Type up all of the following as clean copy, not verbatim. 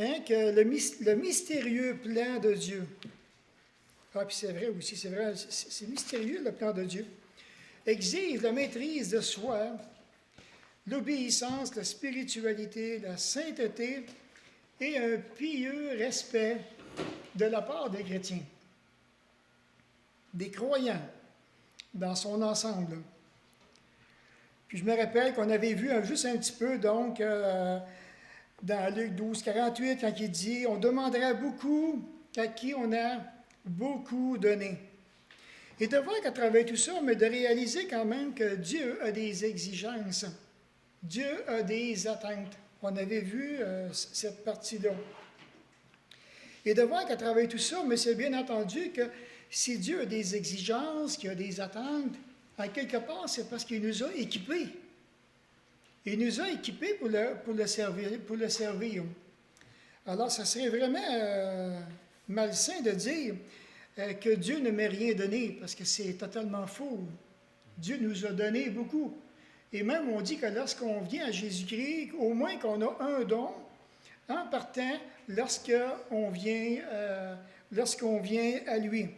hein, que le mystérieux plan de Dieu. Ah, puis c'est vrai aussi, c'est vrai, c'est mystérieux le plan de Dieu. Exige la maîtrise de soi, l'obéissance, la spiritualité, la sainteté et un pieux respect de la part des chrétiens, des croyants dans son ensemble. Puis je me rappelle qu'on avait vu juste un petit peu, donc, dans Luc 12, 48, quand il dit « On demandera beaucoup à qui on a beaucoup donné ». Et de voir qu'à travers tout ça, mais de réaliser quand même que Dieu a des exigences. Dieu a des attentes. On avait vu cette partie-là. Et de voir qu'à travers tout ça, mais c'est bien entendu que si Dieu a des exigences, qu'il a des attentes, en quelque part, c'est parce qu'il nous a équipés. Il nous a équipés pour le servir. Alors, ça serait vraiment malsain de dire que Dieu ne m'ait rien donné, parce que c'est totalement faux. Dieu nous a donné beaucoup. Et même, on dit que lorsqu'on vient à Jésus-Christ, au moins qu'on a un don, en partant, lorsqu'on vient à lui.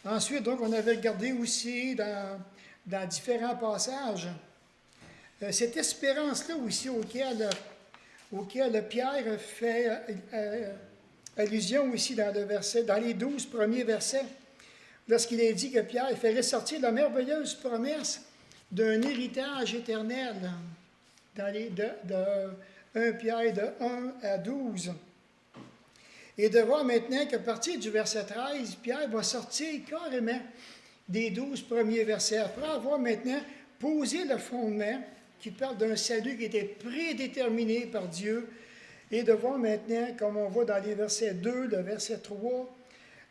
Ensuite, donc, on avait regardé aussi dans différents passages cette espérance-là aussi auquel Pierre fait allusion aussi dans les 12 premiers versets, lorsqu'il est dit que Pierre fait ressortir la merveilleuse promesse d'un héritage éternel dans 1 Pierre de 1 à 12. Et de voir maintenant qu'à partir du verset 13, Pierre va sortir carrément des 12 premiers versets, après avoir maintenant posé le fondement, qui parle d'un salut qui était prédéterminé par Dieu, et de voir maintenant, comme on voit dans les versets 2, le verset 3,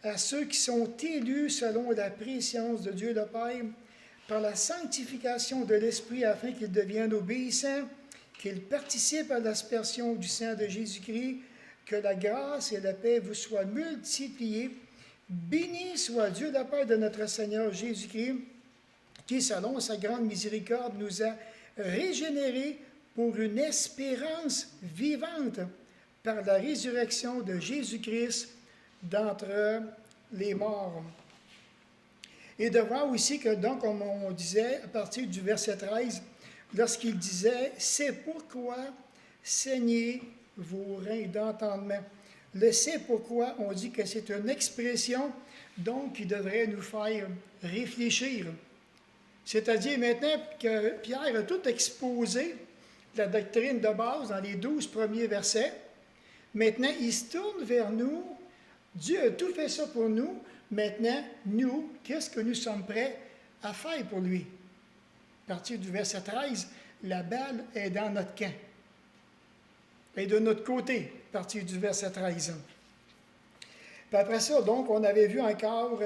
à ceux qui sont élus selon la préscience de Dieu le Père, par la sanctification de l'Esprit, afin qu'ils deviennent obéissants, qu'ils participent à l'aspersion du sang de Jésus-Christ, que la grâce et la paix vous soient multipliées. Béni soit Dieu le Père de notre Seigneur Jésus-Christ, qui, selon sa grande miséricorde, nous a régénérés pour une espérance vivante par la résurrection de Jésus-Christ d'entre les morts. Et de voir aussi que, donc, comme on disait à partir du verset 13, lorsqu'il disait « C'est pourquoi saignez vos reins d'entendement ». Le « c'est pourquoi », on dit que c'est une expression, donc, qui devrait nous faire réfléchir. C'est-à-dire maintenant que Pierre a tout exposé, la doctrine de base, dans les 12 premiers versets. Maintenant, il se tourne vers nous. Dieu a tout fait ça pour nous. Maintenant, nous, qu'est-ce que nous sommes prêts à faire pour lui? À partir du verset 13, la balle est dans notre camp. Elle est de notre côté, à partir du verset 13. Puis après ça, donc, on avait vu encore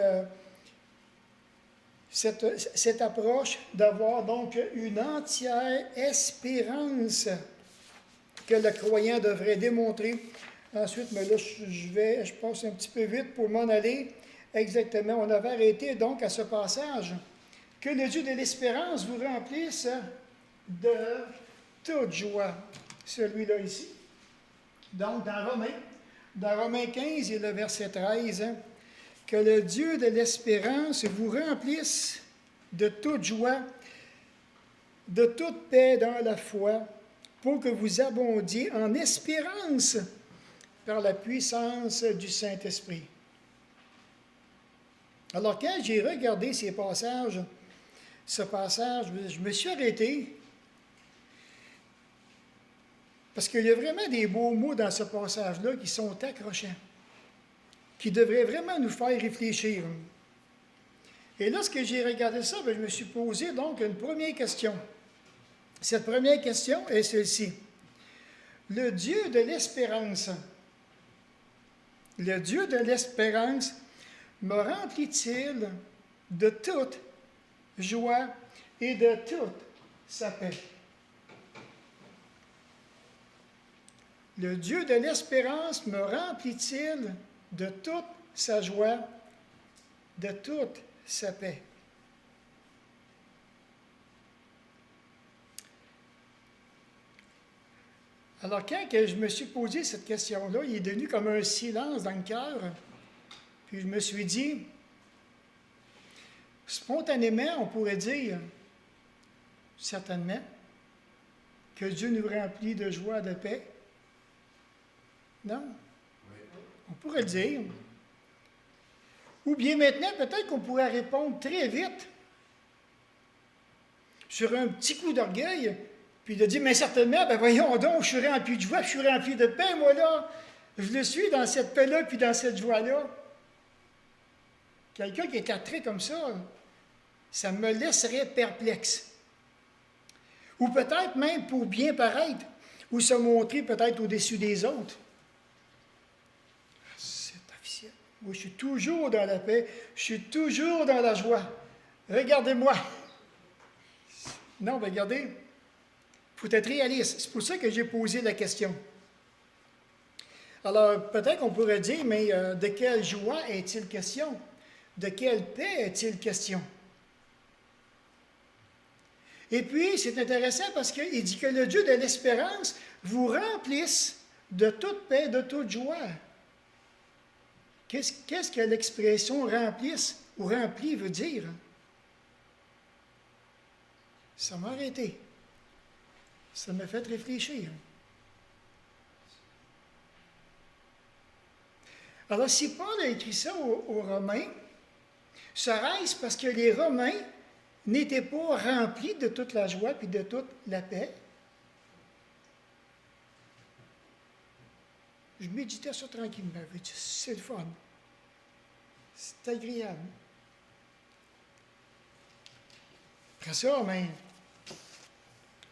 cette approche d'avoir donc une entière espérance que le croyant devrait démontrer. Ensuite, mais là, je passe un petit peu vite pour m'en aller. Exactement, on avait arrêté donc à ce passage. Que le Dieu de l'espérance vous remplisse de toute joie. Celui-là ici. Donc, dans Romains 15 et le verset 13, que le Dieu de l'espérance vous remplisse de toute joie, de toute paix dans la foi, pour que vous abondiez en espérance par la puissance du Saint-Esprit. Alors, quand j'ai regardé ce passage, je me suis arrêté, parce qu'il y a vraiment des beaux mots dans ce passage-là qui sont accrochants, qui devraient vraiment nous faire réfléchir. Et lorsque j'ai regardé ça, je me suis posé donc une première question. Cette première question est celle-ci. Le Dieu de l'espérance me remplit-il de toute joie et de toute sa paix? Le Dieu de l'espérance me remplit-il de toute sa joie, de toute sa paix? Alors, quand que je me suis posé cette question-là, il est devenu comme un silence dans le cœur. Puis je me suis dit, spontanément, on pourrait dire, certainement, que Dieu nous remplit de joie, de paix. Non? On pourrait le dire. Ou bien maintenant, peut-être qu'on pourrait répondre très vite sur un petit coup d'orgueil, puis de dire, mais certainement, ben voyons donc, je suis rempli de joie, je suis rempli de paix, moi là. Je le suis dans cette paix-là, puis dans cette joie-là. Quelqu'un qui est attrait comme ça me laisserait perplexe. Ou peut-être même pour bien paraître, ou se montrer peut-être au-dessus des autres. C'est officiel. Moi, je suis toujours dans la paix, je suis toujours dans la joie. Regardez-moi. Non, regardez, il faut être réaliste. C'est pour ça que j'ai posé la question. Alors, peut-être qu'on pourrait dire, mais de quelle joie est-il question? De quelle paix est-il question? Et puis, c'est intéressant parce qu'il dit que le Dieu de l'espérance vous remplisse de toute paix, de toute joie. Qu'est-ce que l'expression remplisse ou rempli veut dire? Ça m'a arrêté. Ça m'a fait réfléchir. Alors, si Paul a écrit ça aux Romains, serait-ce parce que les Romains n'étaient pas remplis de toute la joie et de toute la paix? Je méditais ça tranquillement. C'est le fun. C'est agréable. Après ça, mais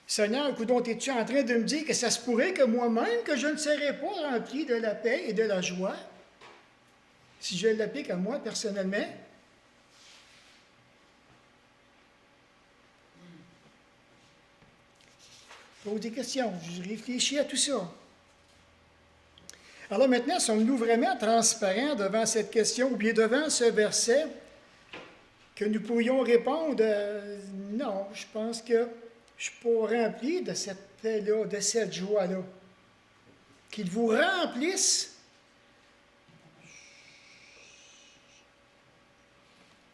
Seigneur, coudonc, es-tu en train de me dire que ça se pourrait que moi-même, que je ne serais pas rempli de la paix et de la joie, si je l'applique à moi personnellement? Je pose des questions, je réfléchis à tout ça. Alors maintenant, sommes-nous vraiment transparents devant cette question ou bien devant ce verset que nous pourrions répondre non, je pense que je ne suis pas rempli de cette paix-là, de cette joie-là. Qu'il vous remplisse.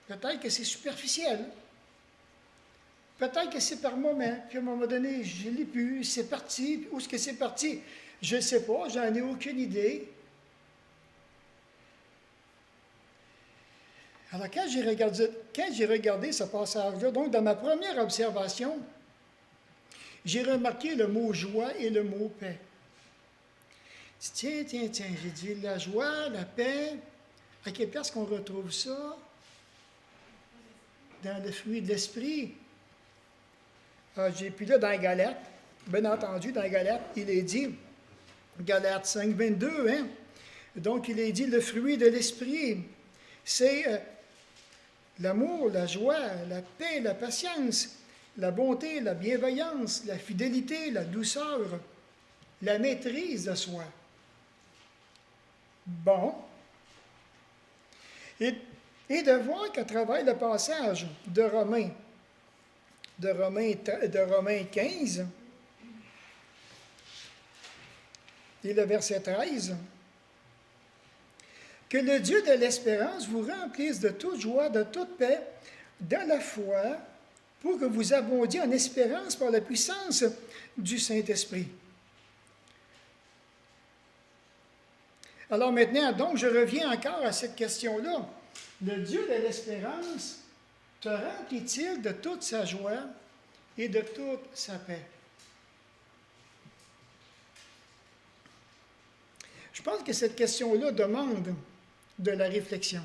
Peut-être que c'est superficiel. Peut-être que c'est par moment. Puis à un moment donné, je ne l'ai plus, c'est parti. Où est-ce que c'est parti? Je ne sais pas, j'en ai aucune idée. Alors, quand j'ai regardé ce passage-là, donc dans ma première observation, j'ai remarqué le mot joie et le mot paix. Tiens, j'ai dit la joie, la paix, à quelle place qu'on retrouve ça? Dans le fruit de l'esprit. Puis là, dans Galates, bien entendu, dans Galates, il est dit, Galates 5, 22, hein? Donc, il est dit, le fruit de l'esprit, c'est l'amour, la joie, la paix, la patience, la bonté, la bienveillance, la fidélité, la douceur, la maîtrise de soi. Bon. Et de voir qu'à travers le passage de Romains 15, et le verset 13, que le Dieu de l'espérance vous remplisse de toute joie, de toute paix, dans la foi, pour que vous abondiez en espérance par la puissance du Saint-Esprit. Alors maintenant, donc, je reviens encore à cette question-là. Le Dieu de l'espérance te remplit-il de toute sa joie et de toute sa paix? Je pense que cette question-là demande de la réflexion.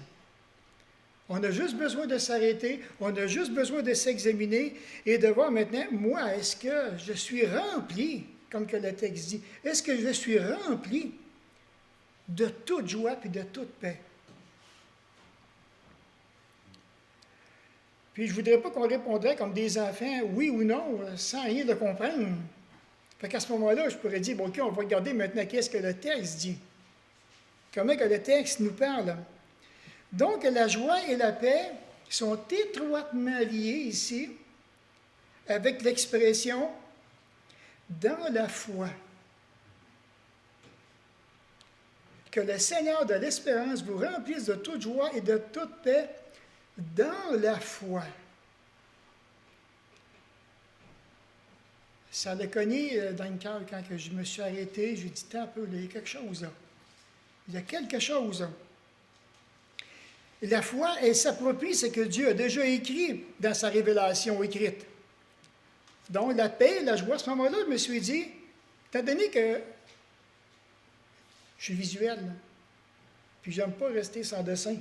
On a juste besoin de s'arrêter, on a juste besoin de s'examiner et de voir maintenant, moi, est-ce que je suis rempli, comme que le texte dit, est-ce que je suis rempli de toute joie et de toute paix? Puis je ne voudrais pas qu'on répondrait comme des enfants, oui ou non, sans rien de comprendre. Fait qu'à ce moment-là, je pourrais dire, bon, OK, on va regarder maintenant qu'est-ce que le texte dit. Comment que le texte nous parle. Donc, la joie et la paix sont étroitement liées ici avec l'expression « dans la foi ». que le Seigneur de l'espérance vous remplisse de toute joie et de toute paix dans la foi. Ça l'a cogné dans le cœur quand je me suis arrêté. J'ai dit, un peu, il y a quelque chose là. Il y a quelque chose là. La foi, elle s'approprie ce que Dieu a déjà écrit dans sa révélation écrite. Donc, la paix, la joie, à ce moment-là, je me suis dit, étant donné que je suis visuel, là, puis j'aime pas rester sans dessin,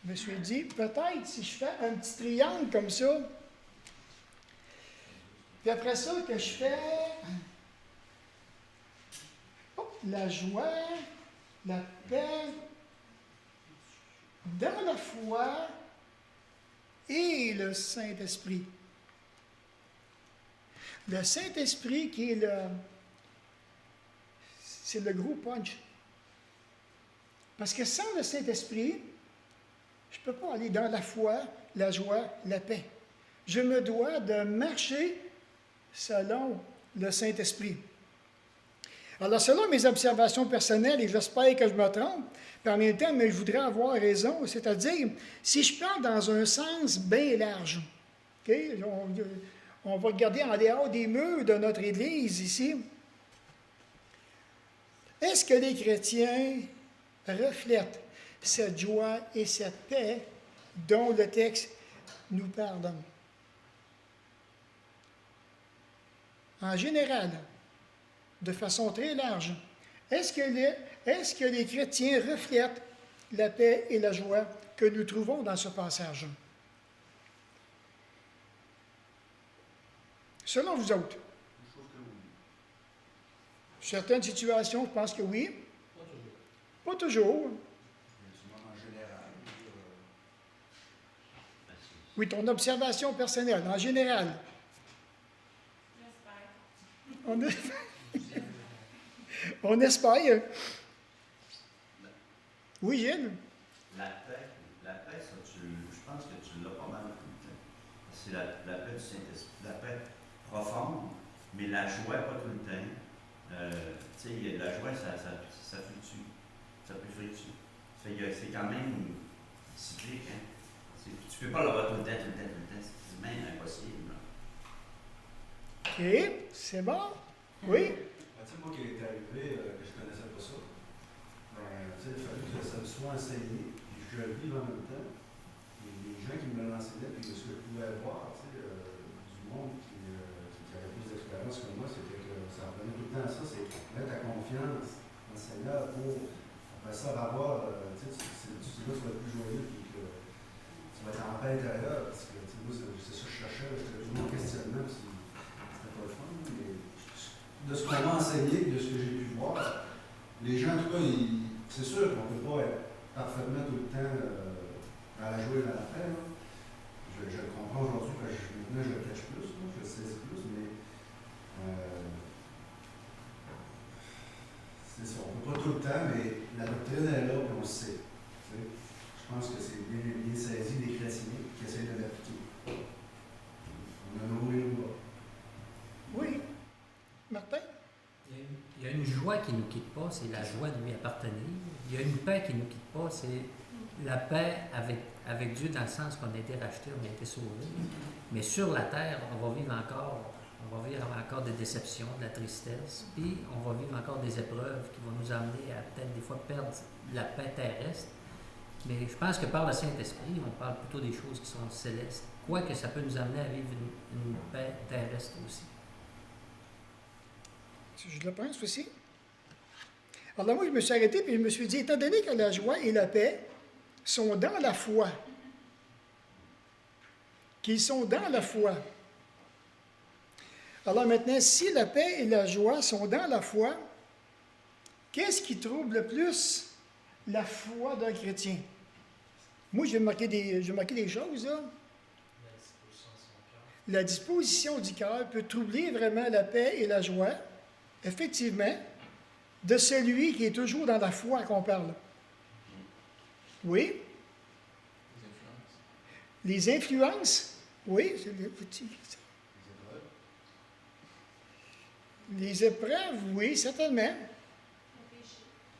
je me suis dit, peut-être si je fais un petit triangle comme ça, puis après ça, que je fais la joie, la paix, dans la foi et le Saint-Esprit. Le Saint-Esprit qui est c'est le gros punch. Parce que sans le Saint-Esprit, je ne peux pas aller dans la foi, la joie, la paix. Je me dois de marcher selon le Saint-Esprit. Alors, selon mes observations personnelles, et j'espère que je me trompe, puis en même temps, mais je voudrais avoir raison, c'est-à-dire, si je parle dans un sens bien large, okay, on va regarder en dehors des murs de notre Église ici, est-ce que les chrétiens reflètent cette joie et cette paix dont le texte nous parle? En général, de façon très large, est-ce que les chrétiens reflètent la paix et la joie que nous trouvons dans ce passage? Selon vous autres? Certaines situations, je pense que oui. Pas toujours. Oui, ton observation personnelle, en général. On espère. Oui, Gilles? La paix ça, je pense que tu l'as pas mal tout le temps. C'est la paix du Saint-Esprit, la paix profonde, mais la joie pas tout le temps. Tu sais, la joie, ça fluctue. Ça peut fluctuer. C'est quand même cyclique. Hein? Tu ne peux pas l'avoir tout le temps. C'est même impossible. OK, c'est bon. Oui? Tu sais, moi qui est arrivé, que je ne connaissais pas ça, tu sais, il a fallu que ça me soit enseigné, puis que je le vive en même temps. Et les gens qui me l'enseignaient, puis de ce que je pouvais voir, tu sais, du monde qui avait plus d'expérience que moi, c'était que ça revenait tout le temps à ça, c'est mettre ta confiance dans le Seigneur pour, après ça, avoir, tu sais, c'est là que tu vas être plus joyeux, puis que tu vas être en paix intérieure, parce que, tu sais, moi, c'est ça que je cherchais, c'était toujours mon questionnement, puis c'était pas le fun, mais de ce qu'on m'a enseigné, de ce que j'ai pu voir, les gens, en tout cas, c'est sûr qu'on ne peut pas être parfaitement tout le temps dans la joie et dans la paix. Là. Je le comprends aujourd'hui parce que maintenant je le cache plus, là, je le saisis plus, mais c'est ça, on ne peut pas tout le temps, mais la doctrine est là et on le sait. Tu sais. Je pense que c'est bien saisi des chrétiens qui essaient de l'appliquer. On a nommé nos bas. Oui. Martin? Il y a une joie qui ne nous quitte pas, c'est la joie de lui appartenir. Il y a une paix qui ne nous quitte pas, c'est la paix avec Dieu dans le sens qu'on a été racheté, on a été sauvé. Mais sur la terre, on va vivre encore des déceptions, de la tristesse, puis on va vivre encore des épreuves qui vont nous amener à peut-être des fois perdre la paix terrestre. Mais je pense que par le Saint-Esprit, on parle plutôt des choses qui sont célestes, quoique ça peut nous amener à vivre une paix terrestre aussi. Je le pense aussi. Alors là, moi, je me suis arrêté et je me suis dit, étant donné que la joie et la paix sont dans la foi, qu'ils sont dans la foi. Alors maintenant, si la paix et la joie sont dans la foi, qu'est-ce qui trouble le plus la foi d'un chrétien? Moi, j'ai marqué des choses, là. La disposition du cœur peut troubler vraiment la paix et la joie, effectivement, de celui qui est toujours dans la foi qu'on parle. Oui? Les influences. Oui, c'est le petit. Les épreuves, oui, certainement.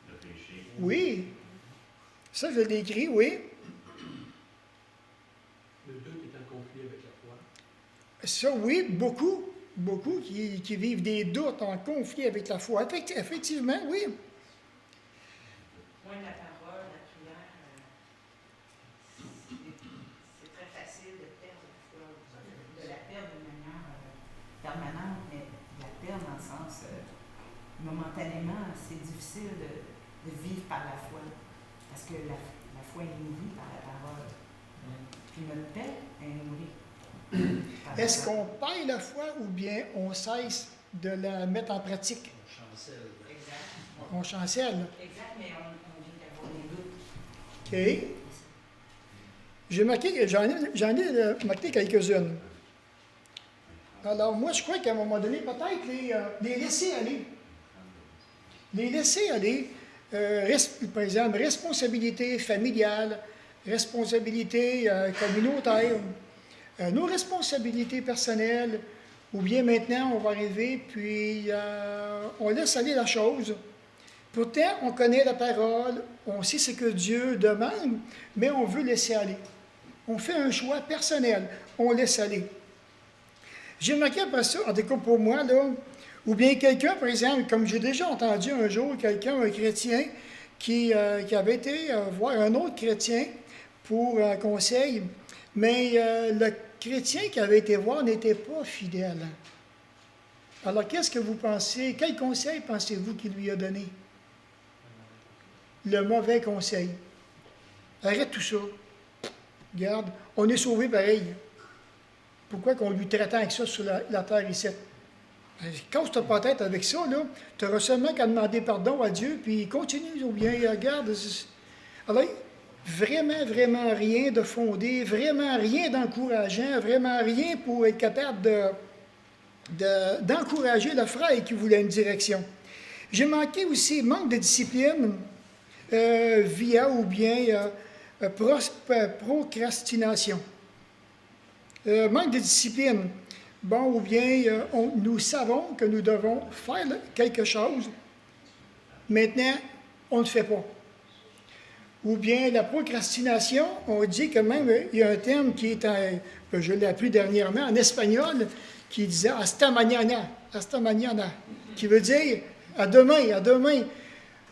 Le péché. Oui. Ça, je l'ai écrit, oui. Le doute est en conflit avec la foi. Ça, oui, beaucoup. Beaucoup qui vivent des doutes en conflit avec la foi. Effectivement, oui. Moi, la parole, la prière, c'est très facile de perdre la foi, de la perdre de manière permanente, mais de la perdre dans le sens, momentanément, c'est difficile de vivre par la foi, parce que la foi est nourrie par la parole. Puis notre paix est nourrie. Est-ce qu'on perd la foi ou bien on cesse de la mettre en pratique? Exact. On chancelle. Exact, mais on vient d'avoir des doutes. OK. J'en ai marqué quelques-unes. Alors, moi, je crois qu'à un moment donné, peut-être les laisser aller. Les laisser aller. Par exemple, responsabilité familiale, responsabilité communautaire, nos responsabilités personnelles, ou bien maintenant, on va arriver, puis on laisse aller la chose. Pourtant, on connaît la parole, on sait ce que Dieu demande, mais on veut laisser aller. On fait un choix personnel, on laisse aller. J'ai remarqué après ça, en tout cas pour moi, là, ou bien quelqu'un, par exemple, comme j'ai déjà entendu un jour, un chrétien, qui avait été voir un autre chrétien pour un conseil, mais le chrétien qui avait été voir n'était pas fidèle. Alors, qu'est-ce que vous pensez? Quel conseil pensez-vous qu'il lui a donné? Le mauvais conseil. Arrête tout ça. Regarde, on est sauvé pareil. Pourquoi qu'on lui traite avec ça sur la terre ici? Casse ta pas tête avec ça, là. Tu auras seulement qu'à demander pardon à Dieu, puis continue, ou bien regarde. Alors, vraiment, vraiment rien de fondé, vraiment rien d'encourageant, vraiment rien pour être capable d'encourager le frère qui voulait une direction. J'ai manqué aussi manque de discipline via ou bien procrastination. Manque de discipline. Bon, ou bien nous savons que nous devons faire quelque chose. Maintenant, on ne le fait pas. Ou bien la procrastination, on dit que même, il y a un terme qui est, je l'ai appris dernièrement en espagnol, qui disait hasta mañana, qui veut dire à demain, à demain.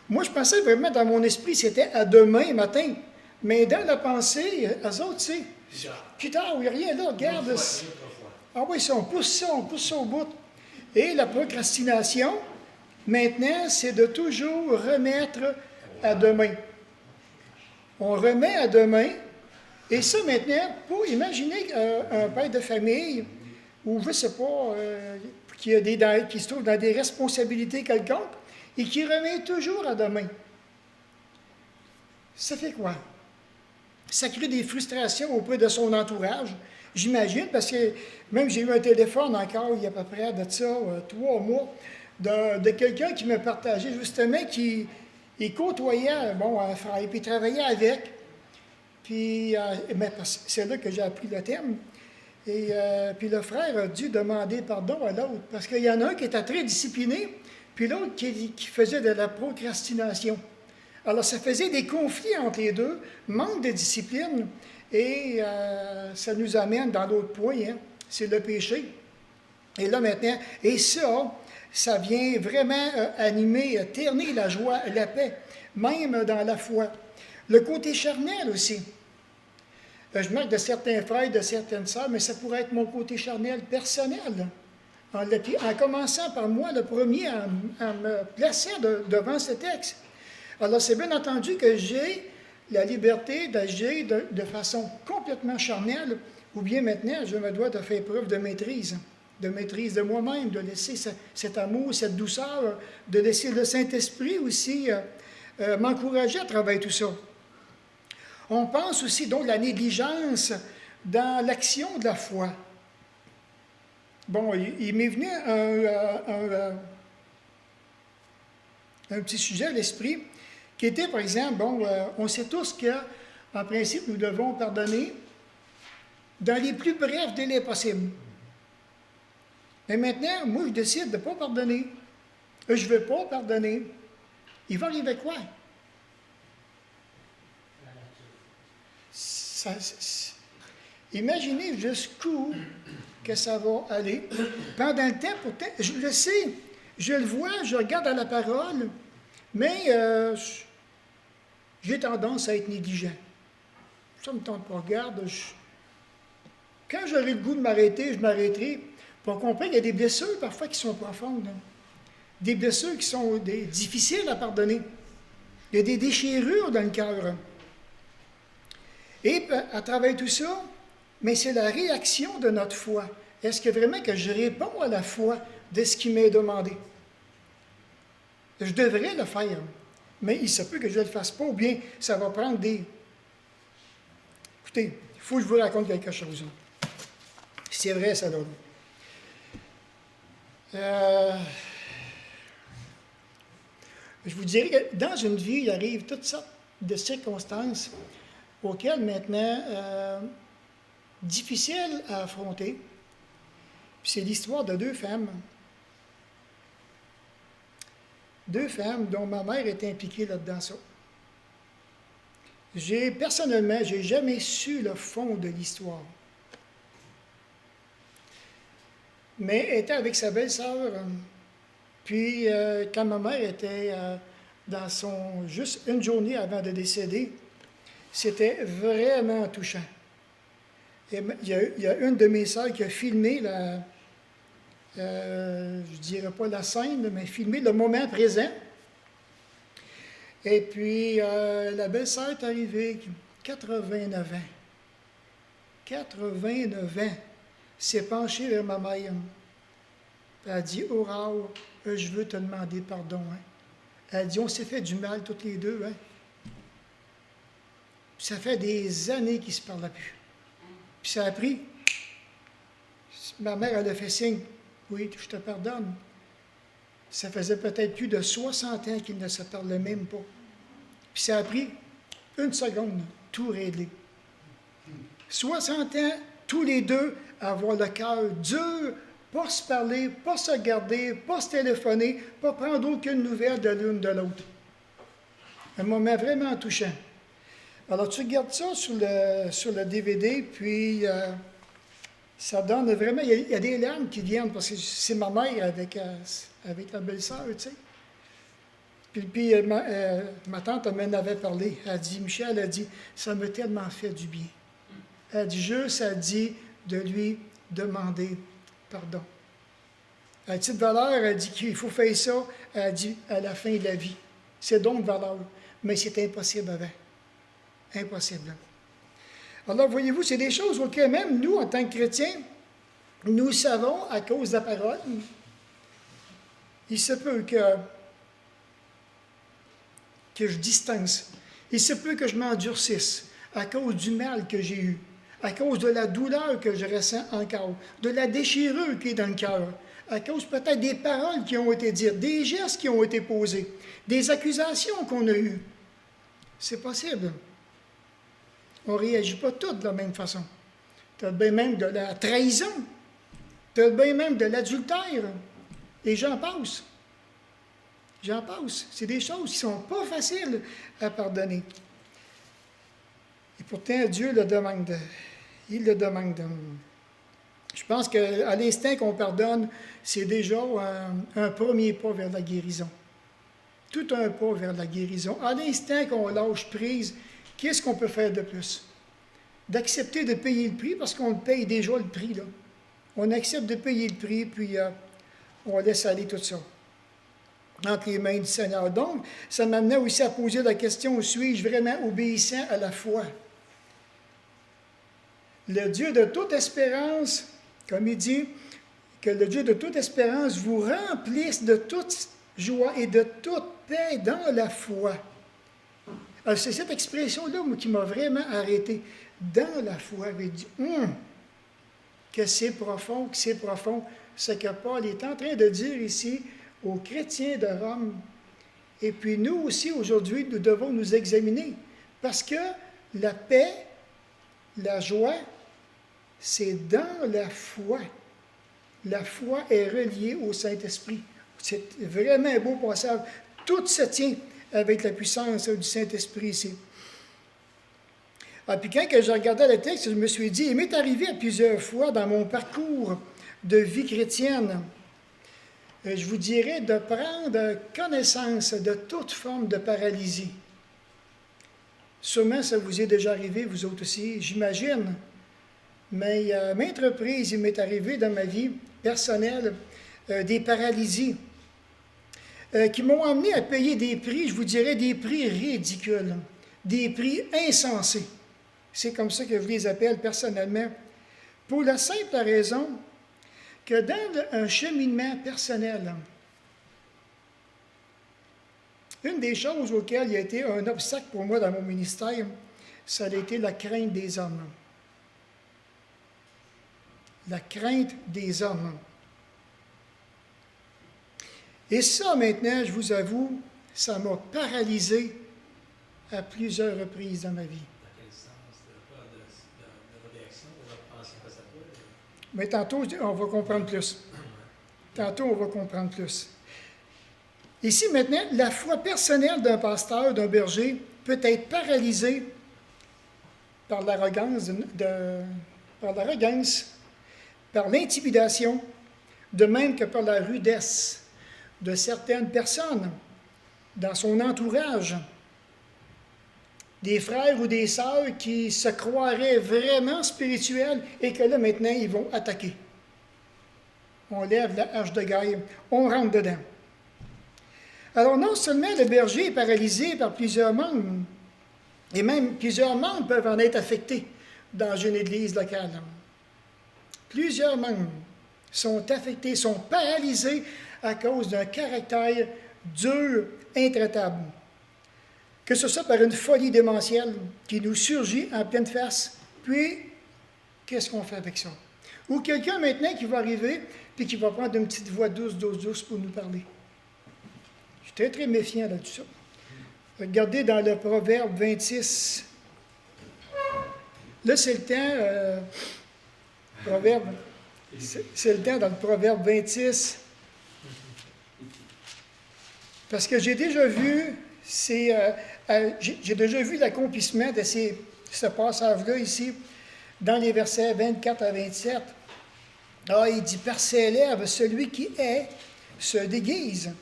Moi, je pensais vraiment dans mon esprit, c'était à demain matin. Mais dans la pensée, eux autres, tu sais, plus tard, il n'y a rien là, regarde. Ah oui, on pousse ça au bout. Et la procrastination, maintenant, c'est de toujours remettre à demain. On remet à demain. Et ça, maintenant, pour imaginer un père de famille, ou je ne sais pas, qui se trouve dans des responsabilités quelconques, et qui remet toujours à demain. Ça fait quoi? Ça crée des frustrations auprès de son entourage, j'imagine, parce que même j'ai eu un téléphone encore il y a à peu près de ça, 3 mois, de quelqu'un qui me partageait justement, qui côtoyait un frère, puis travaillait avec. Puis, c'est là que j'ai appris le terme. Et puis le frère a dû demander pardon à l'autre, parce qu'il y en a un qui était très discipliné, puis l'autre qui faisait de la procrastination. Alors, ça faisait des conflits entre les deux, manque de discipline, et ça nous amène dans l'autre point, hein, c'est le péché. Et là maintenant, et ça vient vraiment animer, ternir la joie, la paix, même dans la foi. Le côté charnel aussi. Je marque de certains frères, de certaines sœurs, mais ça pourrait être mon côté charnel personnel. En commençant par moi, le premier à me placer devant ce texte. Alors, c'est bien entendu que j'ai la liberté d'agir de façon complètement charnelle, ou bien maintenant, je me dois de faire preuve de maîtrise de moi-même, de laisser cet amour, cette douceur, de laisser le Saint-Esprit aussi m'encourager à travers tout ça. On pense aussi donc la négligence dans l'action de la foi. Bon, il m'est venu un petit sujet à l'esprit qui était, par exemple, on sait tous qu'en principe, nous devons pardonner dans les plus brefs délais possibles. Mais maintenant, moi, je décide de ne pas pardonner. Je ne veux pas pardonner. Il va arriver quoi? Imaginez jusqu'où que ça va aller. Pendant le temps, pourtant, je le sais, je le vois, je regarde à la parole, mais j'ai tendance à être négligent. Ça ne me tente pas. Regarde, quand j'aurai le goût de m'arrêter, je m'arrêterai. Pour comprendre qu'il y a des blessures parfois qui sont profondes. Des blessures qui sont difficiles à pardonner. Il y a des déchirures dans le cœur. Et à travers tout ça, mais c'est la réaction de notre foi. Est-ce que vraiment que je réponds à la foi de ce qui m'est demandé? Je devrais le faire, mais il se peut que je ne le fasse pas, ou bien ça va prendre des... Écoutez, il faut que je vous raconte quelque chose. C'est vrai, ça donne. Je vous dirais que dans une vie, il arrive toutes sortes de circonstances auxquelles maintenant, difficiles à affronter. Puis c'est l'histoire de deux femmes. Deux femmes dont ma mère est impliquée là-dedans. Ça. Personnellement, je n'ai jamais su le fond de l'histoire. Mais elle était avec sa belle-sœur. Puis, quand ma mère était dans juste une journée avant de décéder, c'était vraiment touchant. Et il y a une de mes sœurs qui a filmé je ne dirais pas la scène, mais filmé le moment présent. Et puis, la belle-sœur est arrivée, 89 ans. 89 ans. S'est penchée vers ma mère. Elle a dit, oh, Raoul, je veux te demander pardon. Hein. Elle a dit, on s'est fait du mal toutes les deux. Hein. Ça fait des années qu'ils ne se parlent plus. Puis ça a pris. Ma mère, elle a fait signe. Oui, je te pardonne. Ça faisait peut-être plus de 60 ans qu'ils ne se parlaient même pas. Puis ça a pris une seconde, tout réglé. 60 ans, tous les deux, à avoir le cœur dur, pas se parler, pas se regarder, pas se téléphoner, pas prendre aucune nouvelle de l'une de l'autre. Un moment vraiment touchant. Alors, tu regardes ça sur le DVD, puis ça donne vraiment... Il y a des larmes qui viennent, parce que c'est ma mère avec la belle-sœur, tu sais. Puis ma tante m'en avait parlé. Elle a dit, Michel, elle a dit, ça m'a tellement fait du bien. Elle a dit, juste, elle a dit de lui demander pardon. À titre de valeur, elle a dit qu'il faut faire ça, elle a dit, à la fin de la vie. C'est donc valeur. Mais c'est impossible avant. Impossible. Alors, voyez-vous, c'est des choses auxquelles même nous, en tant que chrétiens, nous savons à cause de la parole. Il se peut que je distance. Il se peut que je m'endurcisse à cause du mal que j'ai eu, à cause de la douleur que je ressens encore, de la déchirure qui est dans le cœur, à cause peut-être des paroles qui ont été dites, des gestes qui ont été posés, des accusations qu'on a eues. C'est possible. On ne réagit pas tous de la même façon. Tu as bien même de la trahison, tu as bien même de l'adultère, et j'en passe. J'en passe. C'est des choses qui ne sont pas faciles à pardonner. Et pourtant, Dieu le demande. Il le demande. Je pense qu'à l'instant qu'on pardonne, c'est déjà un premier pas vers la guérison. Tout un pas vers la guérison. À l'instant qu'on lâche prise, qu'est-ce qu'on peut faire de plus? D'accepter de payer le prix, parce qu'on paye déjà le prix, là. On accepte de payer le prix, puis on laisse aller tout ça entre les mains du Seigneur. Donc, ça m'amenait aussi à poser la question, suis-je vraiment obéissant à la foi? Le Dieu de toute espérance, comme il dit, que le Dieu de toute espérance vous remplisse de toute joie et de toute paix dans la foi. Alors, c'est cette expression-là qui m'a vraiment arrêté. Dans la foi, il dit, que c'est profond, ce que Paul est en train de dire ici aux chrétiens de Rome. Et puis nous aussi, aujourd'hui, nous devons nous examiner. Parce que la paix, la joie, c'est dans la foi. La foi est reliée au Saint-Esprit. C'est vraiment un beau passage. Tout se tient avec la puissance du Saint-Esprit ici. Ah, puis quand que je regardais le texte, je me suis dit, il m'est arrivé à plusieurs fois dans mon parcours de vie chrétienne, je vous dirais, de prendre connaissance de toute forme de paralysie. Sûrement, ça vous est déjà arrivé, vous autres aussi, j'imagine. Mais à maintes reprises, il m'est arrivé dans ma vie personnelle des paralysies qui m'ont amené à payer des prix, je vous dirais, des prix ridicules, des prix insensés. C'est comme ça que je les appelle personnellement, pour la simple raison que dans un cheminement personnel, une des choses auxquelles il y a été un obstacle pour moi dans mon ministère, ça a été la crainte des hommes. La crainte des hommes. Et ça, maintenant, je vous avoue, ça m'a paralysé à plusieurs reprises dans ma vie. Dans quel sens de réaction, on va penser face à toi? Mais tantôt, on va comprendre plus. Tantôt, on va comprendre plus. Ici, maintenant, la foi personnelle d'un pasteur, d'un berger, peut être paralysée par l'arrogance, par l'intimidation, de même que par la rudesse de certaines personnes dans son entourage. Des frères ou des sœurs qui se croiraient vraiment spirituels et que là, maintenant, ils vont attaquer. On lève la hache de guerre, on rentre dedans. Alors, non seulement le berger est paralysé par plusieurs membres, et même plusieurs membres peuvent en être affectés dans une église locale. Plusieurs membres sont affectés, sont paralysés à cause d'un caractère dur, intraitable. Que ce soit par une folie démentielle qui nous surgit en pleine face, puis qu'est-ce qu'on fait avec ça? Ou quelqu'un maintenant qui va arriver puis qui va prendre une petite voix douce pour nous parler. Je suis très, très méfiant de tout ça. Regardez dans le Proverbe 26. Là, c'est le temps, c'est le temps dans le Proverbe 26. Parce que j'ai déjà vu l'accomplissement de ce passage-là ici, dans les versets 24 à 27. Ah, il dit, par ses lèvres, celui qui est se déguise.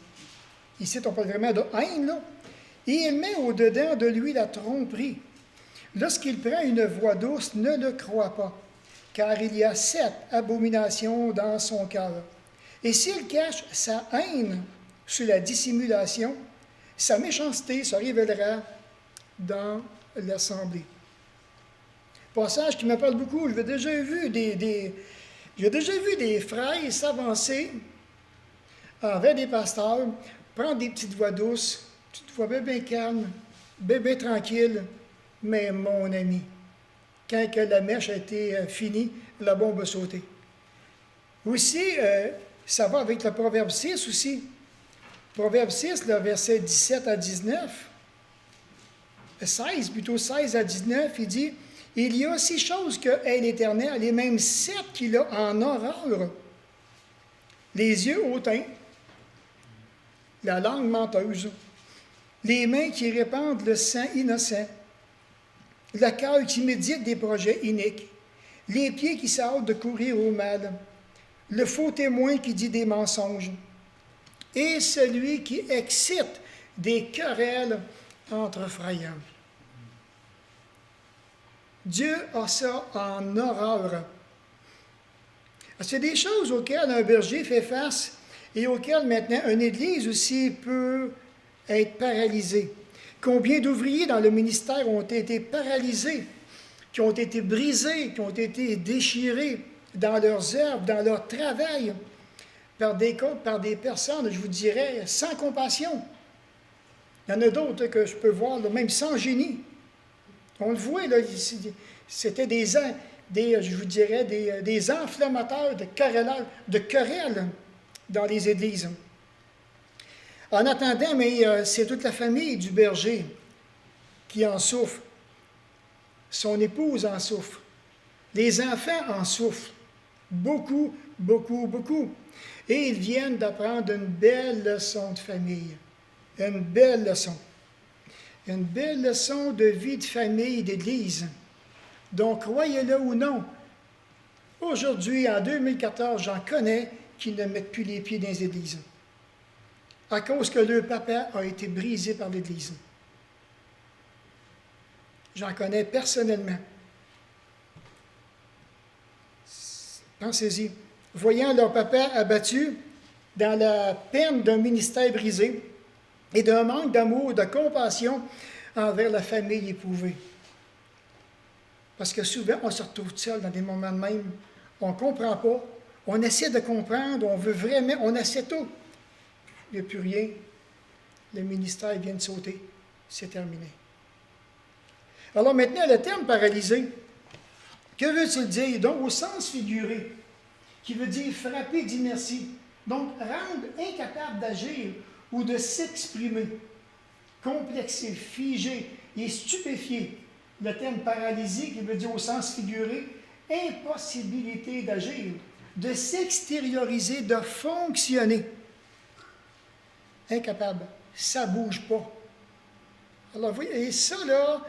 Ici, on parle vraiment de haine, là. Et il met au-dedans de lui la tromperie. Lorsqu'il prend une voix douce, ne le crois pas, car il y a 7 abominations dans son cœur. Et s'il cache sa haine sous la dissimulation, sa méchanceté se révélera dans l'assemblée. Passage qui me parle beaucoup. J'ai déjà vu des frères s'avancer envers des pasteurs, prendre des petites voix douces, petites voix bien calmes, bien tranquilles, mais mon ami, quand que la mèche a été finie, la bombe a sauté. Aussi, ça va avec le Proverbe 6 aussi. Proverbe 6, le verset 17 à 19, 16 à 19, il dit, « Il y a 6 choses que est l'Éternel, et même 7 qu'il a en horreur. Les yeux hautains, la langue menteuse, les mains qui répandent le sang innocent, le cœur qui médite des projets iniques, les pieds qui s'hâtent de courir au mal, le faux témoin qui dit des mensonges, et celui qui excite des querelles entre frères. » Dieu a ça en horreur. C'est des choses auxquelles un berger fait face et auxquelles maintenant une Église aussi peut être paralysée. Combien d'ouvriers dans le ministère ont été paralysés, qui ont été brisés, qui ont été déchirés dans leurs œuvres, dans leur travail, par des personnes, je vous dirais, sans compassion. Il y en a d'autres que je peux voir, là, même sans génie. On le voit, là, c'était des enflammateurs de querelles dans les églises. En attendant, mais c'est toute la famille du berger qui en souffre. Son épouse en souffre. Les enfants en souffrent. Beaucoup, beaucoup, beaucoup. Et ils viennent d'apprendre une belle leçon de famille. Une belle leçon. Une belle leçon de vie de famille et d'Église. Donc, croyez-le ou non, aujourd'hui, en 2014, j'en connais qui ne mettent plus les pieds dans les églises. À cause que leur papa a été brisé par l'Église. J'en connais personnellement. Pensez-y. Voyant leur papa abattu dans la peine d'un ministère brisé et d'un manque d'amour, de compassion envers la famille éprouvée. Parce que souvent, on se retrouve seul dans des moments de même. On ne comprend pas. On essaie de comprendre. On veut vraiment. On essaie tout. Il n'y a plus rien. Le ministère vient de sauter. C'est terminé. Alors maintenant, le terme paralysé, que veut-il dire? Donc, au sens figuré, qui veut dire frapper d'inertie. Donc, rendre incapable d'agir ou de s'exprimer, complexé, figé et stupéfié. Le terme paralysie, qui veut dire au sens figuré, impossibilité d'agir, de s'extérioriser, de fonctionner. Incapable. Ça ne bouge pas. Alors, vous voyez, et ça, là,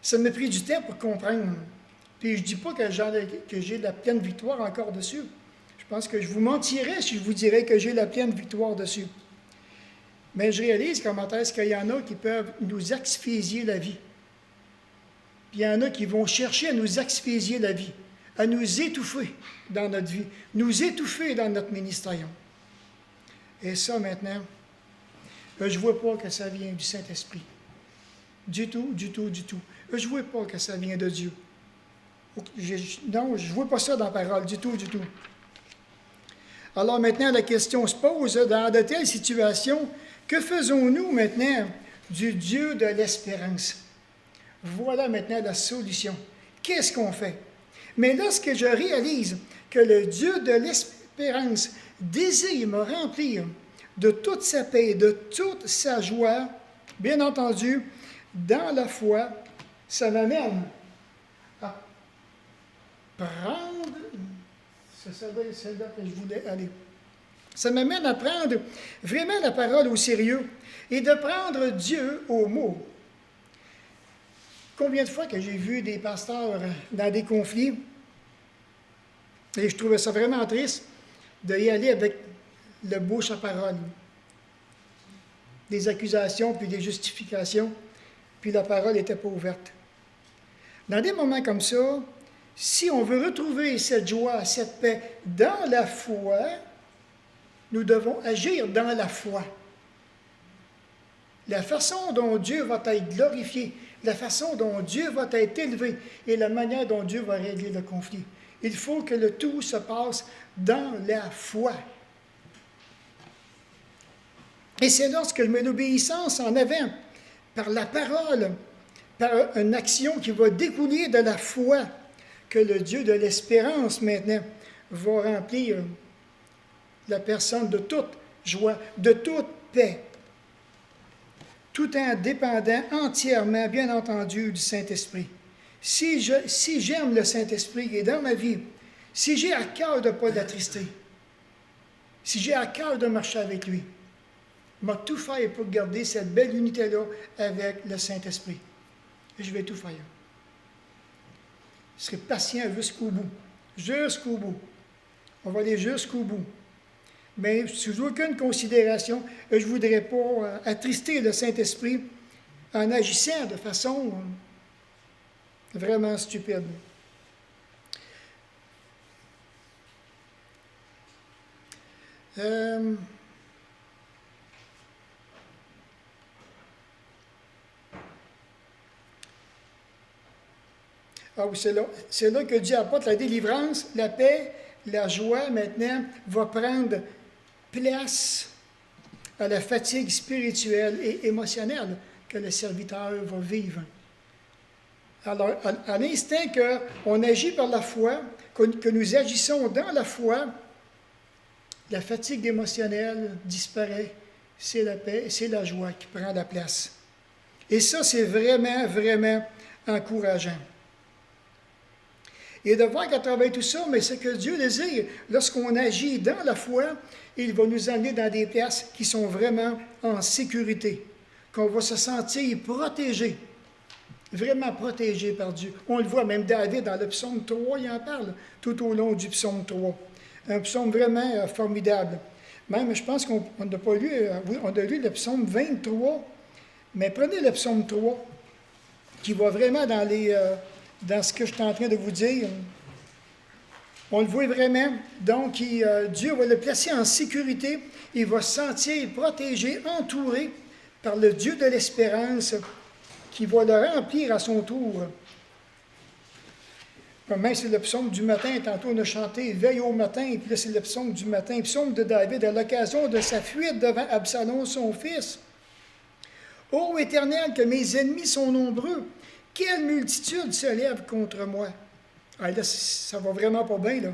ça m'a pris du temps pour comprendre. Puis je ne dis pas que j'ai la pleine victoire encore dessus. Je pense que je vous mentirais si je vous dirais que j'ai la pleine victoire dessus. Mais je réalise comment est-ce qu'il y en a qui peuvent nous asphyxier la vie. Puis il y en a qui vont chercher à nous asphyxier la vie, à nous étouffer dans notre vie, nous étouffer dans notre ministère. Et ça, maintenant, je ne vois pas que ça vient du Saint-Esprit. Du tout, du tout, du tout. Je ne vois pas que ça vient de Dieu. Non, je ne vois pas ça dans la parole, du tout, du tout. Alors maintenant, la question se pose, dans de telles situations, que faisons-nous maintenant du Dieu de l'espérance? Voilà maintenant la solution. Qu'est-ce qu'on fait? Mais lorsque je réalise que le Dieu de l'espérance désire me remplir de toute sa paix, de toute sa joie, bien entendu, dans la foi, ça m'amène à prendre, c'est celle-là que je voulais aller. Ça m'amène à prendre vraiment la parole au sérieux et de prendre Dieu au mot. Combien de fois que j'ai vu des pasteurs dans des conflits, et je trouvais ça vraiment triste d'y aller avec le bouche à parole. Des accusations, puis des justifications, puis la parole n'était pas ouverte. Dans des moments comme ça, si on veut retrouver cette joie, cette paix dans la foi, nous devons agir dans la foi. La façon dont Dieu va être glorifié, la façon dont Dieu va être élevé et la manière dont Dieu va régler le conflit. Il faut que le tout se passe dans la foi. Et c'est lorsque je mets l'obéissance en avant, par la parole, par une action qui va découler de la foi, que le Dieu de l'espérance, maintenant, va remplir la personne de toute joie, de toute paix, tout en dépendant entièrement, bien entendu, du Saint-Esprit. Si j'aime le Saint-Esprit et dans ma vie, si j'ai à cœur de ne pas l'attrister, si j'ai à cœur de marcher avec lui, je vais tout faire pour garder cette belle unité-là avec le Saint-Esprit. Et je vais tout faire. Je serai patient jusqu'au bout. Jusqu'au bout. On va aller jusqu'au bout. Mais sous aucune considération, je ne voudrais pas attrister le Saint-Esprit en agissant de façon vraiment stupide. Ah oui, c'est là que Dieu apporte la délivrance, la paix, la joie, maintenant, va prendre place à la fatigue spirituelle et émotionnelle que le serviteur va vivre. Alors, à l'instant qu'on agit par la foi, que nous agissons dans la foi, la fatigue émotionnelle disparaît. C'est la paix, c'est la joie qui prend la place. Et ça, c'est vraiment, vraiment encourageant. Et de voir qu'à travers tout ça, mais c'est que Dieu désire, lorsqu'on agit dans la foi, il va nous amener dans des places qui sont vraiment en sécurité, qu'on va se sentir protégé. vraiment protégé par Dieu. On le voit, même David, dans le psaume 3, il en parle tout au long du psaume 3. Un psaume vraiment formidable. Même, je pense qu'on n'a pas lu, oui, on a lu le psaume 23, mais prenez le psaume 3, qui va vraiment dans ce que je suis en train de vous dire. On le voit vraiment. Donc, Dieu va le placer en sécurité. Il va se sentir protégé, entouré par le Dieu de l'espérance qui va le remplir à son tour. Même c'est le psaume du matin. Tantôt, on a chanté « Veille au matin », et puis là, c'est le psaume du matin. Psaume de David à l'occasion de sa fuite devant Absalom, son fils. « Ô Éternel, que mes ennemis sont nombreux, quelle multitude se lève contre moi. » Ah, là, ça va vraiment pas bien, là.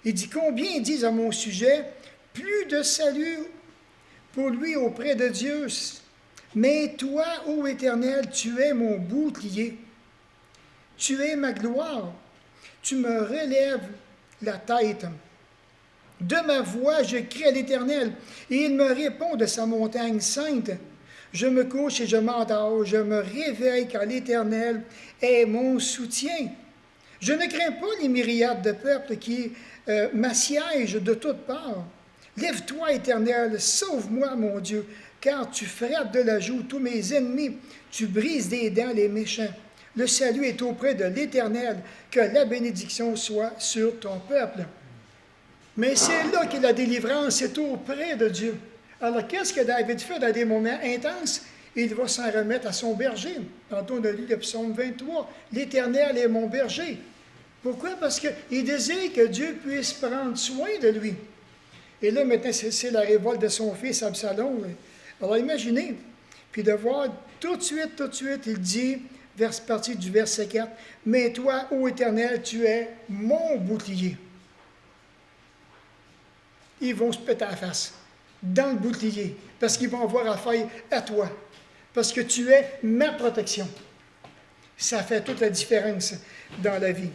Il dit, combien disent à mon sujet, plus de salut pour lui auprès de Dieu. Mais toi, ô Éternel, tu es mon bouclier. Tu es ma gloire. Tu me relèves la tête. De ma voix, je crie à l'Éternel, et il me répond de sa montagne sainte. Je me couche et je m'endors, je me réveille car l'Éternel est mon soutien. Je ne crains pas les myriades de peuples qui m'assiègent de toutes parts. Lève-toi, Éternel, sauve-moi, mon Dieu, car tu frappes de la joue tous mes ennemis, tu brises des dents les méchants. Le salut est auprès de l'Éternel, que la bénédiction soit sur ton peuple. Mais c'est là que la délivrance est auprès de Dieu. Alors, qu'est-ce que David fait dans des moments intenses? Il va s'en remettre à son berger. Tantôt, on a lu le psaume 23. « L'Éternel est mon berger. » Pourquoi? Parce qu'il désire que Dieu puisse prendre soin de lui. Et là, maintenant, c'est la révolte de son fils Absalom. Alors, imaginez. Puis de voir tout de suite, il dit, partie du verset 4, « Mais toi, ô Éternel, tu es mon bouclier. » Ils vont se péter la face dans le bouclier, parce qu'ils vont avoir affaire à toi, parce que tu es ma protection. Ça fait toute la différence dans la vie.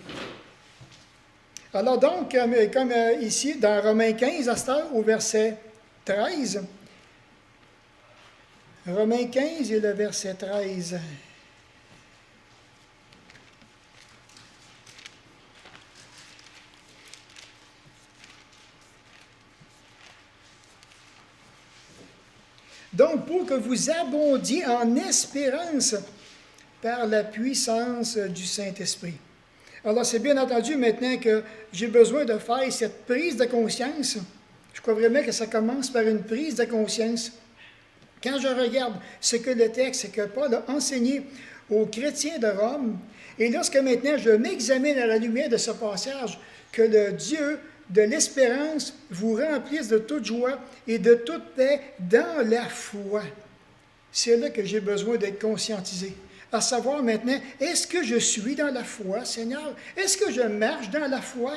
Alors donc, comme ici, dans Romains 15, à cette heure, au verset 13, Romains 15 et le verset 13. Donc, pour que vous abondiez en espérance par la puissance du Saint-Esprit. Alors, c'est bien entendu maintenant que j'ai besoin de faire cette prise de conscience. Je crois vraiment que ça commence par une prise de conscience. Quand je regarde ce que le texte, ce que Paul a enseigné aux chrétiens de Rome, et lorsque maintenant je m'examine à la lumière de ce passage, que le Dieu de l'espérance vous remplisse de toute joie et de toute paix dans la foi. C'est là que j'ai besoin d'être conscientisé. À savoir maintenant, est-ce que je suis dans la foi, Seigneur? Est-ce que je marche dans la foi?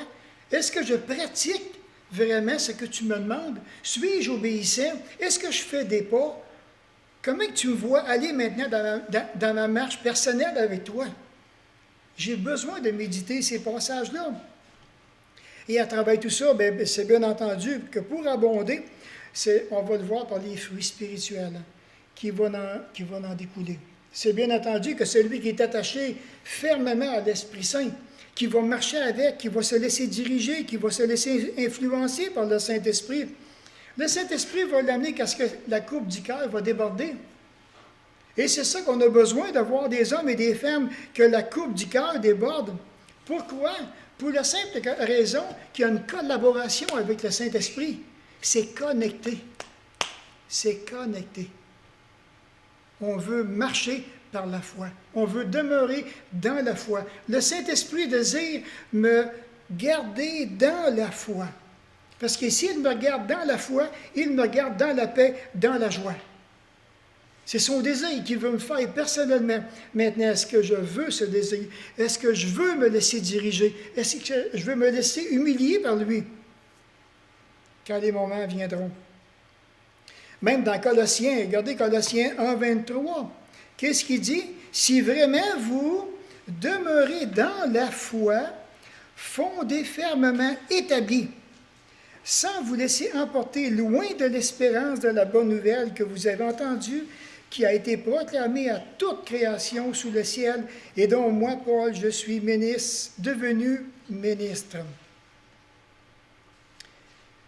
Est-ce que je pratique vraiment ce que tu me demandes? Suis-je obéissant? Est-ce que je fais des pas? Comment tu me vois aller maintenant dans ma marche personnelle avec toi? J'ai besoin de méditer ces passages-là. Et à travers tout ça, c'est bien entendu que pour abonder, on va le voir par les fruits spirituels qui vont en découler. C'est bien entendu que celui qui est attaché fermement à l'Esprit Saint, qui va marcher avec, qui va se laisser diriger, qui va se laisser influencer par le Saint-Esprit, le Saint-Esprit va l'amener qu'à ce que la coupe du cœur va déborder. Et c'est ça qu'on a besoin d'avoir des hommes et des femmes, que la coupe du cœur déborde. Pourquoi? Pour la simple raison qu'il y a une collaboration avec le Saint-Esprit. C'est connecté. C'est connecté. On veut marcher par la foi. On veut demeurer dans la foi. Le Saint-Esprit désire me garder dans la foi. Parce que s'il me garde dans la foi, il me garde dans la paix, dans la joie. C'est son désir qu'il veut me faire personnellement. Maintenant, est-ce que je veux ce désir? Est-ce que je veux me laisser diriger? Est-ce que je veux me laisser humilier par lui? Quand les moments viendront. Même dans Colossiens, regardez Colossiens 1, 23. Qu'est-ce qu'il dit? Si vraiment vous demeurez dans la foi, fondée fermement établie, sans vous laisser emporter loin de l'espérance de la bonne nouvelle que vous avez entendue, qui a été proclamé à toute création sous le ciel et dont moi, Paul, je suis ministre, devenu ministre.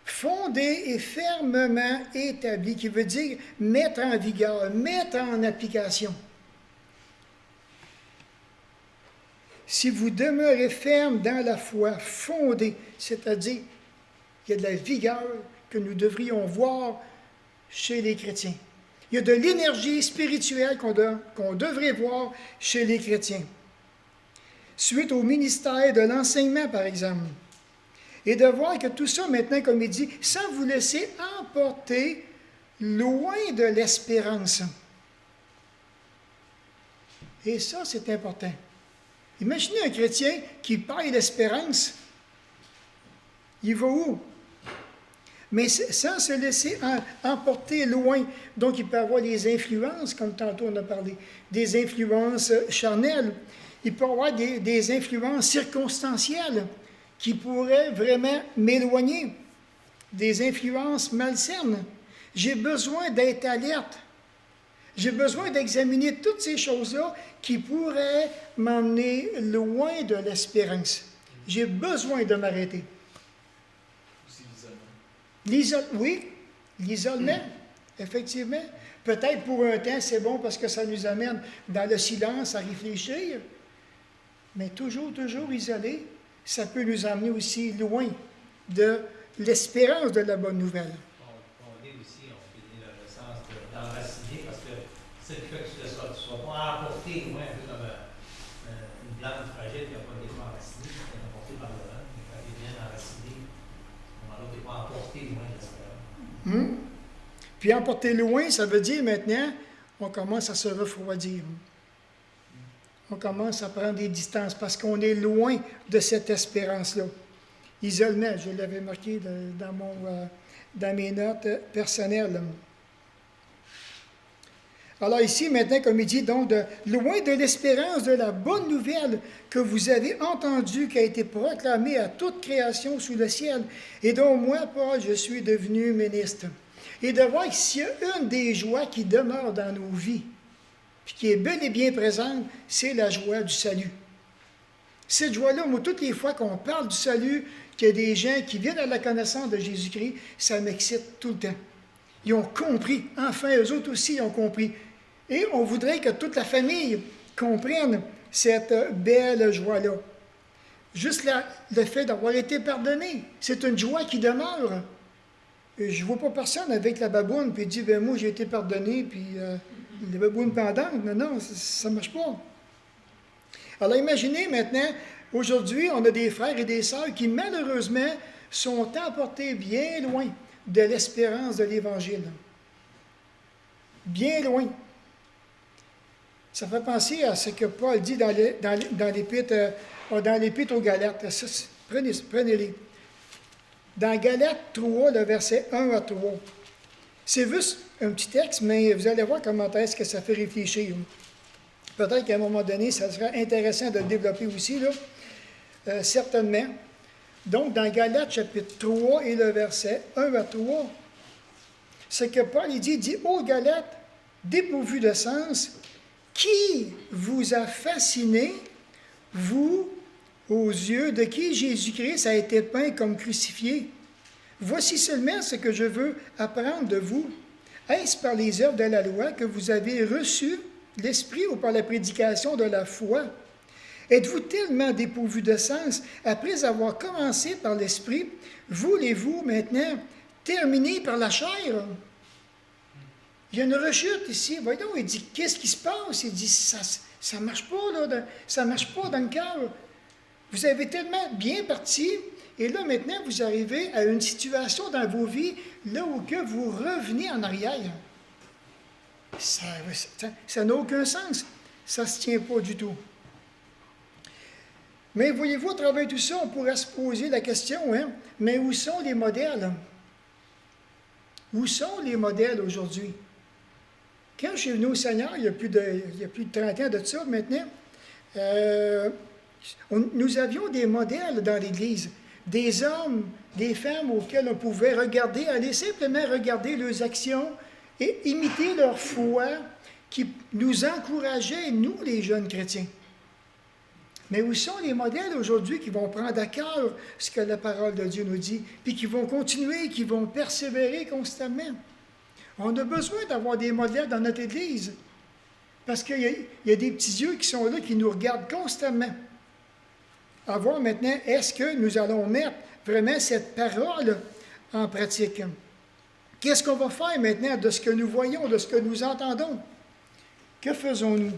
Fondé et fermement établi, qui veut dire mettre en vigueur, mettre en application. Si vous demeurez ferme dans la foi, fondé, c'est-à-dire il y a de la vigueur que nous devrions voir chez les chrétiens. Il y a de l'énergie spirituelle qu'on devrait voir chez les chrétiens. Suite au ministère de l'enseignement, par exemple. Et de voir que tout ça, maintenant, comme il dit, sans vous laisser emporter loin de l'espérance. Et ça, c'est important. Imaginez un chrétien qui perd l'espérance. Il va où? Mais sans se laisser emporter loin. Donc, il peut avoir des influences, comme tantôt on a parlé, des influences charnelles. Il peut avoir des influences circonstancielles qui pourraient vraiment m'éloigner, des influences malsaines. J'ai besoin d'être alerte. J'ai besoin d'examiner toutes ces choses-là qui pourraient m'emmener loin de l'espérance. J'ai besoin de m'arrêter. Aussi l'isolement. Oui, l'isolement, effectivement. Peut-être pour un temps, c'est bon parce que ça nous amène dans le silence à réfléchir, mais toujours isolé, ça peut nous emmener aussi loin de l'espérance de la bonne nouvelle. On est aussi, on peut donner le sens d'enraciner, parce que c'est le fait que tu ne sois pas emporté loin, un peu comme une plante fragile qui n'a pas été enracinée, qui est emportée par le vent, mais quand elle est bien enracinée, à ce moment-là, tu n'es pas emporté loin de l'espérance. Puis emporter loin, ça veut dire maintenant, on commence à se refroidir. On commence à prendre des distances parce qu'on est loin de cette espérance-là. Isolement, je l'avais marqué dans mes notes personnelles. Alors ici, maintenant, comme il dit, donc, loin de l'espérance de la bonne nouvelle que vous avez entendue, qui a été proclamée à toute création sous le ciel, et dont moi, Paul, je suis devenu ministre. Et de voir s'il y a une des joies qui demeure dans nos vies, puis qui est bel et bien présente, c'est la joie du salut. Cette joie-là, moi, toutes les fois qu'on parle du salut, qu'il y a des gens qui viennent à la connaissance de Jésus-Christ, ça m'excite tout le temps. Ils ont compris. Enfin, eux autres aussi ont compris. Et on voudrait que toute la famille comprenne cette belle joie-là. Juste le fait d'avoir été pardonné, c'est une joie qui demeure. Je ne vois pas personne avec la baboune puis dit, moi j'ai été pardonné, puis la baboune pendante. Non, ça ne marche pas. Alors imaginez maintenant, aujourd'hui, on a des frères et des sœurs qui malheureusement sont emportés bien loin de l'espérance de l'Évangile. Bien loin. Ça fait penser à ce que Paul dit dans l'Épître aux Galates. Prenez-les. Dans Galates 3, le verset 1 à 3. C'est juste un petit texte, mais vous allez voir comment est-ce que ça fait réfléchir. Peut-être qu'à un moment donné, ça serait intéressant de le développer aussi, là. Certainement. Donc, dans Galates chapitre 3 et le verset 1 à 3, ce que Paul dit, ô Galates, dépourvus de sens, qui vous a fasciné, vous, aux yeux de qui Jésus-Christ a été peint comme crucifié? Voici seulement ce que je veux apprendre de vous. Est-ce par les œuvres de la loi que vous avez reçu l'Esprit ou par la prédication de la foi? Êtes-vous tellement dépourvus de sens, après avoir commencé par l'Esprit, voulez-vous maintenant terminer par la chair? Il y a une rechute ici. Voyons, il dit, qu'est-ce qui se passe? Il dit, ça ne marche pas, là, ça ne marche pas dans le cœur. Vous avez tellement bien parti, et là, maintenant, vous arrivez à une situation dans vos vies, là où que vous revenez en arrière. Ça n'a aucun sens. Ça ne se tient pas du tout. Mais voyez-vous, à travers tout ça, on pourrait se poser la question, mais où sont les modèles? Où sont les modèles aujourd'hui? Quand je suis venu au Seigneur, il y a plus de 30 ans de ça maintenant, nous avions des modèles dans l'Église, des hommes, des femmes auxquels on pouvait regarder, aller simplement regarder leurs actions et imiter leur foi qui nous encourageait, nous, les jeunes chrétiens. Mais où sont les modèles aujourd'hui qui vont prendre à cœur ce que la parole de Dieu nous dit, puis qui vont continuer, qui vont persévérer constamment? On a besoin d'avoir des modèles dans notre Église, parce qu'il y a des petits yeux qui sont là, qui nous regardent constamment. À voir maintenant, est-ce que nous allons mettre vraiment cette parole en pratique? Qu'est-ce qu'on va faire maintenant de ce que nous voyons, de ce que nous entendons? Que faisons-nous?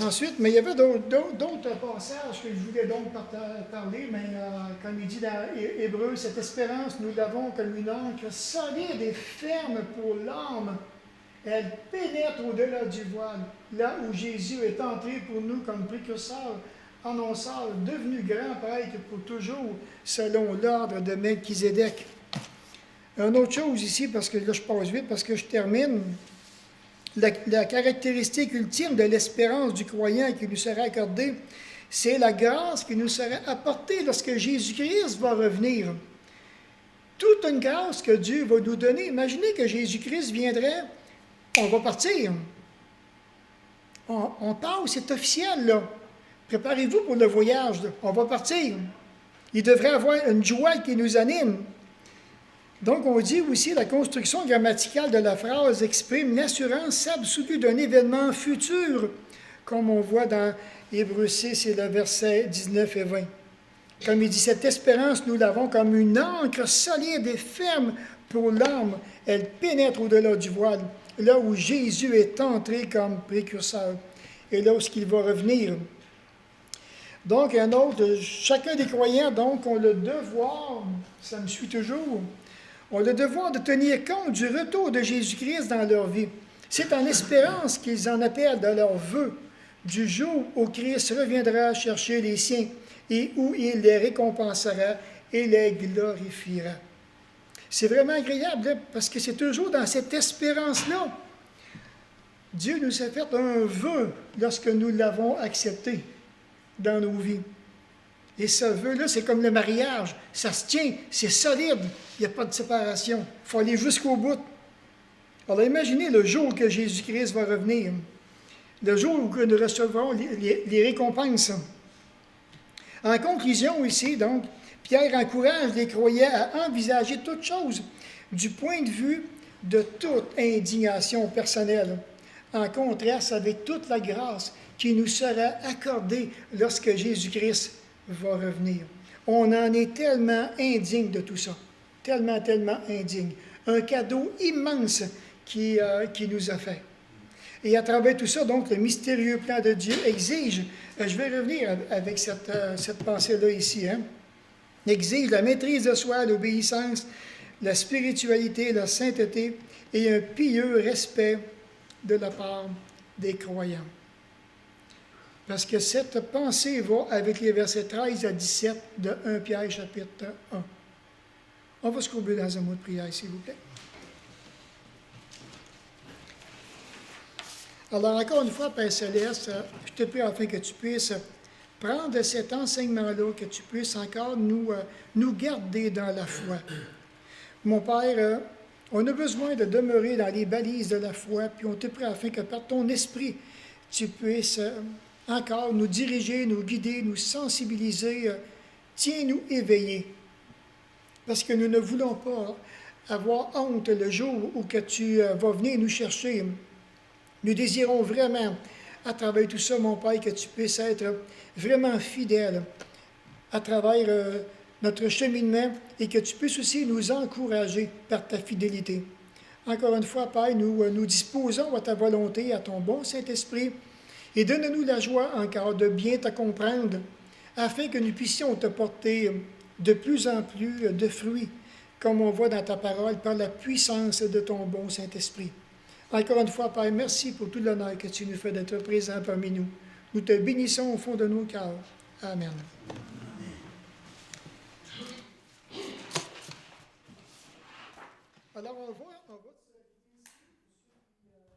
Ensuite, mais il y avait d'autres passages que je voulais donc parler, mais comme il dit dans Hébreux, cette espérance, nous l'avons comme une encre solide et ferme pour l'âme. Elle pénètre au-delà du voile, là où Jésus est entré pour nous comme précurseur, annonceur, devenu grand prêtre pour toujours, selon l'ordre de Melchizedek. Une autre chose ici, parce que là je passe vite, parce que je termine. La caractéristique ultime de l'espérance du croyant qui nous sera accordée, c'est la grâce qui nous sera apportée lorsque Jésus-Christ va revenir. Toute une grâce que Dieu va nous donner. Imaginez que Jésus-Christ viendrait, on va partir. On part, c'est officiel, là. Préparez-vous pour le voyage, là. On va partir. Il devrait y avoir une joie qui nous anime. Donc, on dit aussi la construction grammaticale de la phrase exprime l'assurance absolue d'un événement futur, comme on voit dans Hébreux 6 et le verset 19 et 20. Comme il dit, cette espérance, nous l'avons comme une encre solide et ferme pour l'âme. Elle pénètre au-delà du voile, là où Jésus est entré comme précurseur, et là où il va revenir. Donc, un autre, chacun des croyants, donc, ont le devoir, ça me suit toujours, ont le devoir de tenir compte du retour de Jésus-Christ dans leur vie. C'est en espérance qu'ils en appellent de leur vœu du jour où Christ reviendra chercher les siens et où il les récompensera et les glorifiera. C'est vraiment agréable, hein, parce que c'est toujours dans cette espérance-là. Dieu nous a fait un vœu lorsque nous l'avons accepté dans nos vies. Et ce vœu-là, c'est comme le mariage. Ça se tient, c'est solide. Il n'y a pas de séparation. Il faut aller jusqu'au bout. Alors imaginez le jour que Jésus-Christ va revenir. Le jour où nous recevrons les récompenses. En conclusion ici, donc, Pierre encourage les croyants à envisager toute chose du point de vue de toute indignation personnelle, en contraste avec toute la grâce qui nous sera accordée lorsque Jésus-Christ va revenir. On en est tellement indigne de tout ça. Tellement indigne. Un cadeau immense qui nous a fait. Et à travers tout ça, donc, le mystérieux plan de Dieu exige, je vais revenir avec cette pensée-là ici, exige la maîtrise de soi, l'obéissance, la spiritualité, la sainteté et un pieux respect de la part des croyants. Parce que cette pensée va avec les versets 13 à 17 de 1 Pierre chapitre 1. On va se courber dans un mot de prière, s'il vous plaît. Alors, encore une fois, Père Céleste, je te prie afin que tu puisses prendre cet enseignement-là, que tu puisses encore nous garder dans la foi. Mon Père, on a besoin de demeurer dans les balises de la foi, puis on te prie afin que par ton esprit, tu puisses encore nous diriger, nous guider, nous sensibiliser. Tiens-nous éveillés, parce que nous ne voulons pas avoir honte le jour où que tu vas venir nous chercher. Nous désirons vraiment, à travers tout ça, mon Père, que tu puisses être vraiment fidèle à travers notre cheminement et que tu puisses aussi nous encourager par ta fidélité. Encore une fois, Père, nous disposons à ta volonté, à ton bon Saint-Esprit, et donne-nous la joie encore de bien te comprendre, afin que nous puissions te porter de plus en plus de fruits, comme on voit dans ta parole, par la puissance de ton bon Saint-Esprit. Encore une fois, Père, merci pour tout l'honneur que tu nous fais d'être présent parmi nous. Nous te bénissons au fond de nos cœurs. Amen. Alors, on va